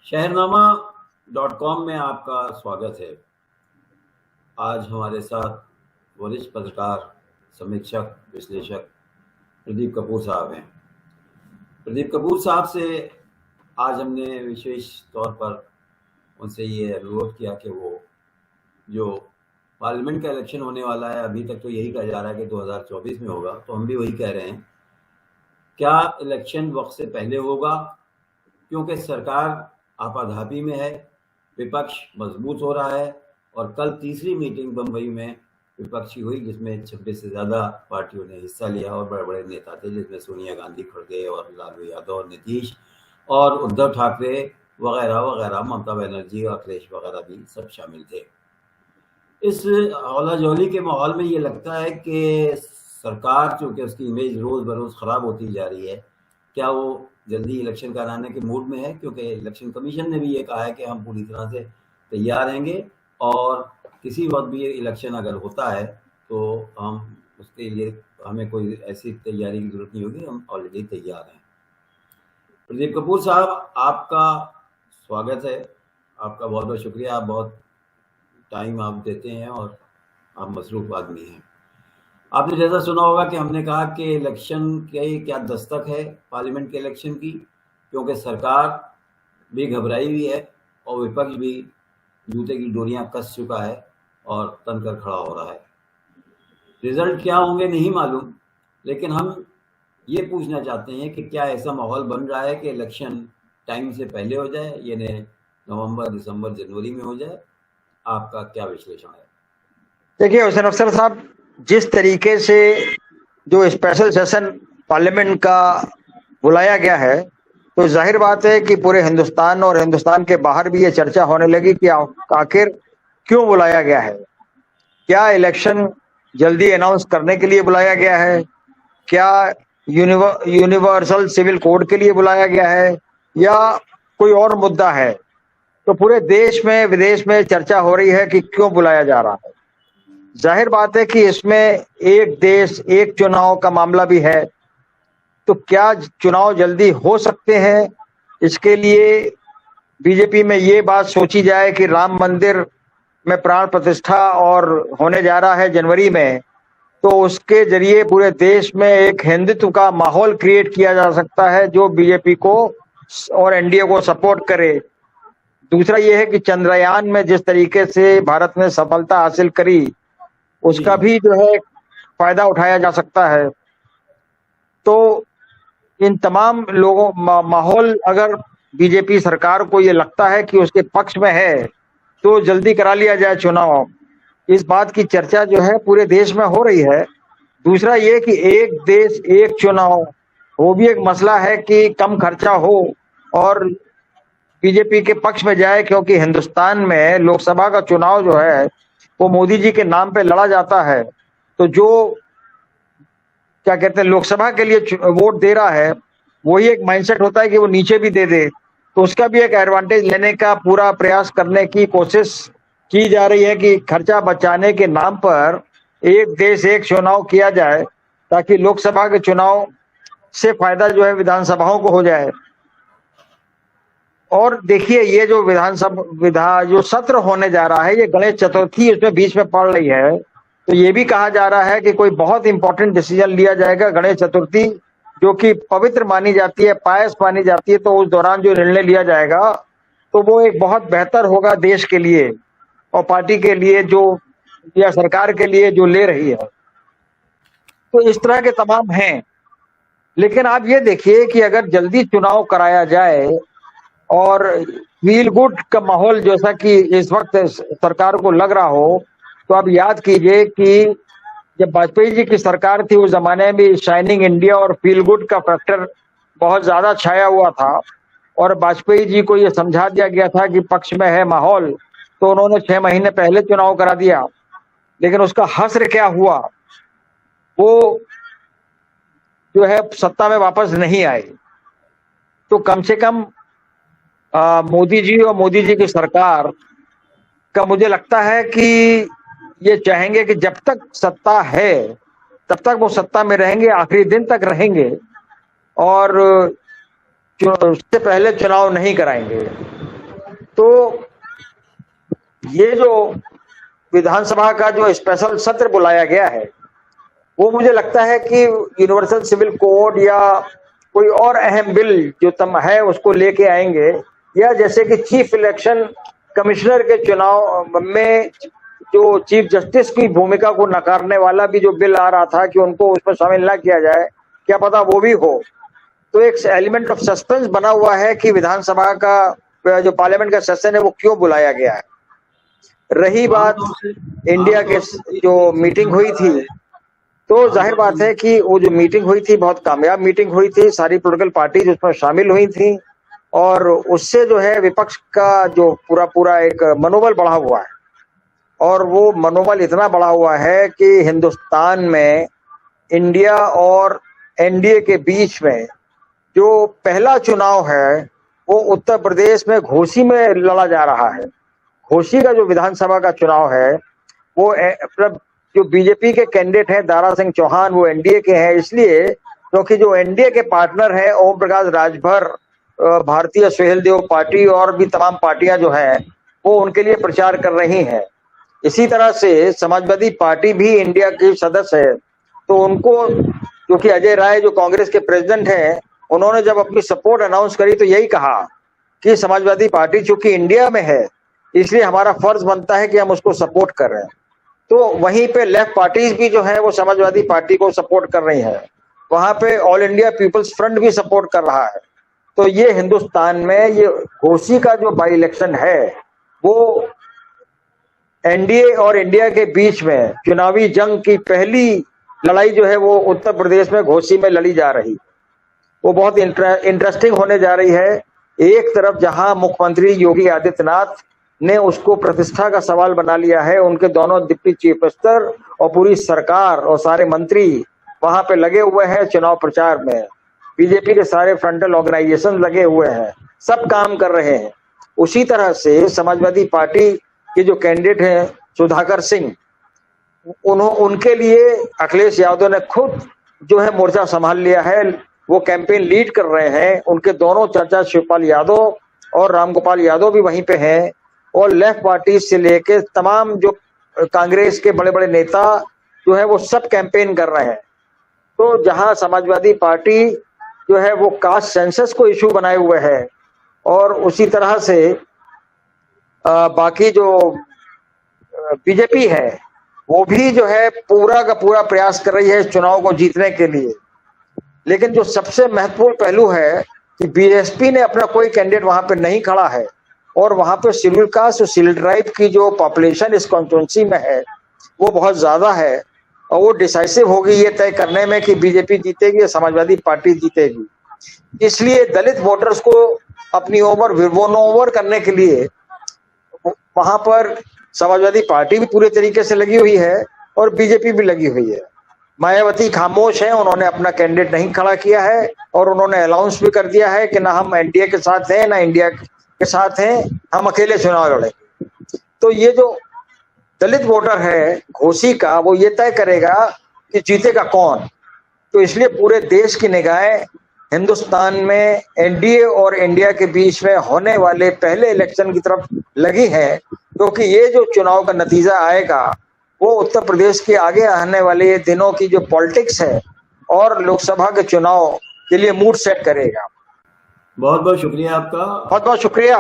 शहरनामा .com में आपका स्वागत है। आज हमारे साथ वरिष्ठ पत्रकार, समीक्षक, विश्लेषक प्रदीप कपूर साहब हैं। प्रदीप कपूर साहब से आज हमने विशेष तौर पर उनसे ये अनुरोध किया कि वो जो पार्लियामेंट का इलेक्शन होने वाला है, अभी तक तो यही कहा जा रहा है कि 2024 में होगा, तो हम भी वही कह रहे हैं, क्या इलेक्शन वक्त से पहले होगा? क्योंकि सरकार आपाधापी में है, विपक्ष मजबूत हो रहा है और कल तीसरी मीटिंग बम्बई में विपक्ष की हुई, जिसमें 26 से ज़्यादा पार्टियों ने हिस्सा लिया और बड़े बड़े नेता थे, जिसमें सोनिया गांधी, खड़गे और लालू यादव और नीतीश और उद्धव ठाकरे वगैरह वगैरह, ममता बनर्जी और अखिलेश वगैरह भी सब शामिल थे। इस हौला-जौली के माहौल में ये लगता है कि सरकार, चूँकि उसकी इमेज रोज़ बरोज़ ख़राब होती जा रही है, क्या वो जल्दी इलेक्शन कराने के मूड में है? क्योंकि इलेक्शन कमीशन ने भी ये कहा है कि हम पूरी तरह से तैयार रहेंगे और किसी वक्त भी ये इलेक्शन अगर होता है तो हम उसके लिए, हमें कोई ऐसी तैयारी की ज़रूरत नहीं होगी, हम ऑलरेडी तैयार हैं। प्रदीप कपूर साहब, आपका स्वागत है। आपका बहुत बहुत शुक्रिया। आप बहुत टाइम आप देते हैं और आप मसरूफ़ आदमी हैं। आपने जैसा सुना होगा कि हमने कहा कि इलेक्शन के क्या दस्तक है पार्लियामेंट के इलेक्शन की, क्योंकि सरकार भी घबराई हुई है और विपक्ष भी जूते की डोरियां कस चुका है और तनकर खड़ा हो रहा है। रिजल्ट क्या होंगे नहीं मालूम, लेकिन हम ये पूछना चाहते हैं कि क्या ऐसा माहौल बन रहा है कि इलेक्शन टाइम से पहले हो जाए, यानी नवंबर, दिसंबर, जनवरी में हो जाए? आपका क्या विश्लेषण है? देखिए हुसैन अफसर साहब, जिस तरीके से जो स्पेशल सेशन पार्लियामेंट का बुलाया गया है, तो जाहिर बात है कि पूरे हिंदुस्तान और हिंदुस्तान के बाहर भी ये चर्चा होने लगी कि आखिर क्यों बुलाया गया है। क्या इलेक्शन जल्दी अनाउंस करने के लिए बुलाया गया है? क्या यूनिवर्सल सिविल कोड के लिए बुलाया गया है या कोई और मुद्दा है? तो पूरे देश में विदेश में चर्चा हो रही है कि क्यों बुलाया जा रहा है। जाहिर बात है कि इसमें एक देश एक चुनाव का मामला भी है, तो क्या चुनाव जल्दी हो सकते हैं? इसके लिए बीजेपी में ये बात सोची जाए कि राम मंदिर में प्राण प्रतिष्ठा और होने जा रहा है जनवरी में, तो उसके जरिए पूरे देश में एक हिंदुत्व का माहौल क्रिएट किया जा सकता है जो बीजेपी को और एनडीए को सपोर्ट करे। दूसरा ये है कि चंद्रयान में जिस तरीके से भारत ने सफलता हासिल करी, उसका भी जो है फायदा उठाया जा सकता है। तो इन तमाम लोगों माहौल, अगर बीजेपी सरकार को ये लगता है कि उसके पक्ष में है, तो जल्दी करा लिया जाए चुनाव। इस बात की चर्चा जो है पूरे देश में हो रही है। दूसरा ये कि एक देश एक चुनाव, वो भी एक मसला है कि कम खर्चा हो और बीजेपी के पक्ष में जाए, क्योंकि हिंदुस्तान में लोकसभा का चुनाव जो है वो मोदी जी के नाम पे लड़ा जाता है। तो जो क्या कहते हैं लोकसभा के लिए वोट दे रहा है, वही एक माइंडसेट होता है कि वो नीचे भी दे दे, तो उसका भी एक एडवांटेज लेने का पूरा प्रयास करने की कोशिश की जा रही है कि खर्चा बचाने के नाम पर एक देश एक चुनाव किया जाए, ताकि लोकसभा के चुनाव से फायदा जो है विधानसभाओं को हो जाए। और देखिए, ये जो जो सत्र होने जा रहा है, ये गणेश चतुर्थी इसमें बीच में पड़ रही है, तो ये भी कहा जा रहा है कि कोई बहुत इंपॉर्टेंट डिसीजन लिया जाएगा गणेश चतुर्थी, जो कि पवित्र मानी जाती है, पायस मानी जाती है, तो उस दौरान जो निर्णय लिया जाएगा तो वो एक बहुत बेहतर होगा देश के लिए और पार्टी के लिए जो या सरकार के लिए जो ले रही है। तो इस तरह के तमाम हैं। लेकिन आप ये देखिए कि अगर जल्दी चुनाव कराया जाए और फील गुड का माहौल जैसा कि इस वक्त सरकार को लग रहा हो, तो आप याद कीजिए कि जब वाजपेयी जी की सरकार थी, उस जमाने में शाइनिंग इंडिया और फील गुड का फैक्टर बहुत ज्यादा छाया हुआ था और वाजपेयी जी को यह समझा दिया गया था कि पक्ष में है माहौल, तो उन्होंने 6 महीने पहले चुनाव करा दिया। लेकिन उसका हश्र क्या हुआ, वो जो है सत्ता में वापस नहीं आए। तो कम से कम मोदी जी और मोदी जी की सरकार का मुझे लगता है कि ये चाहेंगे कि जब तक सत्ता है तब तक वो सत्ता में रहेंगे, आखिरी दिन तक रहेंगे और उससे पहले चुनाव नहीं कराएंगे। तो ये जो विधानसभा का जो स्पेशल सत्र बुलाया गया है, वो मुझे लगता है कि यूनिवर्सल सिविल कोड या कोई और अहम बिल जो तम है उसको लेके आएंगे, या जैसे कि चीफ इलेक्शन कमिश्नर के चुनाव में जो चीफ जस्टिस की भूमिका को नकारने वाला भी जो बिल आ रहा था कि उनको उसमें शामिल ना किया जाए, क्या पता वो भी हो। तो एक एलिमेंट ऑफ सस्पेंस बना हुआ है कि विधानसभा का जो पार्लियामेंट का सेशन है वो क्यों बुलाया गया है। रही बात इंडिया के जो मीटिंग हुई थी, तो जाहिर बात है कि वो जो मीटिंग हुई थी बहुत कामयाब मीटिंग हुई थी, सारी पॉलिटिकल पार्टीज उसमें शामिल हुई थी और उससे जो है विपक्ष का जो पूरा एक मनोबल बढ़ा हुआ है, और वो मनोबल इतना बढ़ा हुआ है कि हिंदुस्तान में इंडिया और एनडीए के बीच में जो पहला चुनाव है वो उत्तर प्रदेश में घोसी में लड़ा जा रहा है। घोसी का जो विधानसभा का चुनाव है वो जो बीजेपी के कैंडिडेट हैं दारा सिंह चौहान, वो एनडीए के हैं, इसलिए क्योंकि जो एनडीए के पार्टनर हैं ओम प्रकाश राजभर, भारतीय सुहेल देव पार्टी और भी तमाम पार्टियां जो हैं वो उनके लिए प्रचार कर रही हैं। इसी तरह से समाजवादी पार्टी भी इंडिया की सदस्य है, तो उनको जो कि अजय राय जो कांग्रेस के प्रेसिडेंट हैं, उन्होंने जब अपनी सपोर्ट अनाउंस करी तो यही कहा कि समाजवादी पार्टी चूंकि इंडिया में है इसलिए हमारा फर्ज बनता है कि हम उसको सपोर्ट कर रहे हैं। तो वहीं पे लेफ्ट पार्टीज भी जो है वो समाजवादी पार्टी को सपोर्ट कर रही है, वहां पे ऑल इंडिया पीपल्स फ्रंट भी सपोर्ट कर रहा है। तो ये हिंदुस्तान में ये घोसी का जो बाई इलेक्शन है वो एनडीए और इंडिया के बीच में चुनावी जंग की पहली लड़ाई जो है वो उत्तर प्रदेश में घोसी में लड़ी जा रही, वो बहुत इंटरेस्टिंग होने जा रही है। एक तरफ जहां मुख्यमंत्री योगी आदित्यनाथ ने उसको प्रतिष्ठा का सवाल बना लिया है, उनके दोनों डिप्टी चीफ मिनिस्टर और पूरी सरकार और सारे मंत्री वहां पे लगे हुए हैं चुनाव प्रचार में, बीजेपी के सारे फ्रंटल ऑर्गेनाइजेशन लगे हुए हैं, सब काम कर रहे हैं। उसी तरह से समाजवादी पार्टी के जो कैंडिडेट हैं सुधाकर सिंह, उनके लिए अखिलेश यादव ने खुद जो है मोर्चा संभाल लिया है, वो कैंपेन लीड कर रहे हैं। उनके दोनों चाचा शिवपाल यादव और रामगोपाल यादव भी वहीं पे हैं, और लेफ्ट पार्टी से लेके तमाम जो कांग्रेस के बड़े बड़े नेता जो है वो सब कैंपेन कर रहे हैं। तो जहां समाजवादी पार्टी जो है वो कास्ट सेंसस को इशू बनाए हुए है, और उसी तरह से बाकी जो बीजेपी है वो भी जो है पूरा का पूरा प्रयास कर रही है इस चुनाव को जीतने के लिए। लेकिन जो सबसे महत्वपूर्ण पहलू है कि बीएसपी ने अपना कोई कैंडिडेट वहां पे नहीं खड़ा है, और वहां पे शेड्यूल कास्ट और शेड्यूल ट्राइब की जो पॉपुलेशन इस कॉन्स्टिट्यूंसी में है वो बहुत ज्यादा है, और वो डिसाइसिव होगी ये तय करने में कि बीजेपी जीतेगी या समाजवादी पार्टी जीतेगी। इसलिए दलित वोटर्स को अपनी ओवर विन ओवर करने के लिए वहां पर समाजवादी पार्टी भी पूरे तरीके से लगी हुई है और बीजेपी भी लगी हुई है। मायावती खामोश है, उन्होंने अपना कैंडिडेट नहीं खड़ा किया है, और उन्होंने अनाउंस भी कर दिया है कि ना हम एनडीए के साथ हैं ना इंडिया के साथ हैं, हम अकेले चुनाव लड़ेंगे। तो ये जो दलित वोटर है घोसी का, वो ये तय करेगा कि जीतेगा कौन। तो इसलिए पूरे देश की निगाहें हिंदुस्तान में एनडीए और इंडिया के बीच में होने वाले पहले इलेक्शन की तरफ लगी है, क्योंकि ये जो चुनाव का नतीजा आएगा वो उत्तर प्रदेश के आगे आने वाले दिनों की जो पॉलिटिक्स है और लोकसभा के चुनाव के लिए मूड सेट करेगा। बहुत बहुत शुक्रिया आपका। बहुत बहुत शुक्रिया।